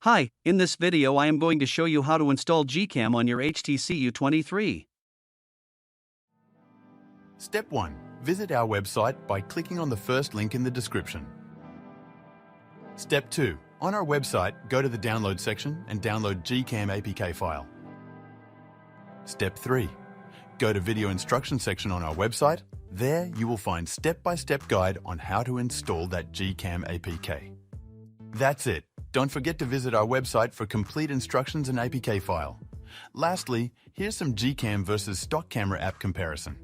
Hi, in this video I am going to show you how to install GCam on your HTC U23. Step 1. Visit our website by clicking on the first link in the description. Step 2. On our website, go to the download section and download GCam APK file. Step 3. Go to video instruction section on our website. There you will find step-by-step guide on how to install that GCam APK. That's it. Don't forget to visit our website for complete instructions and APK file. Lastly, here's some GCam versus stock camera app comparison.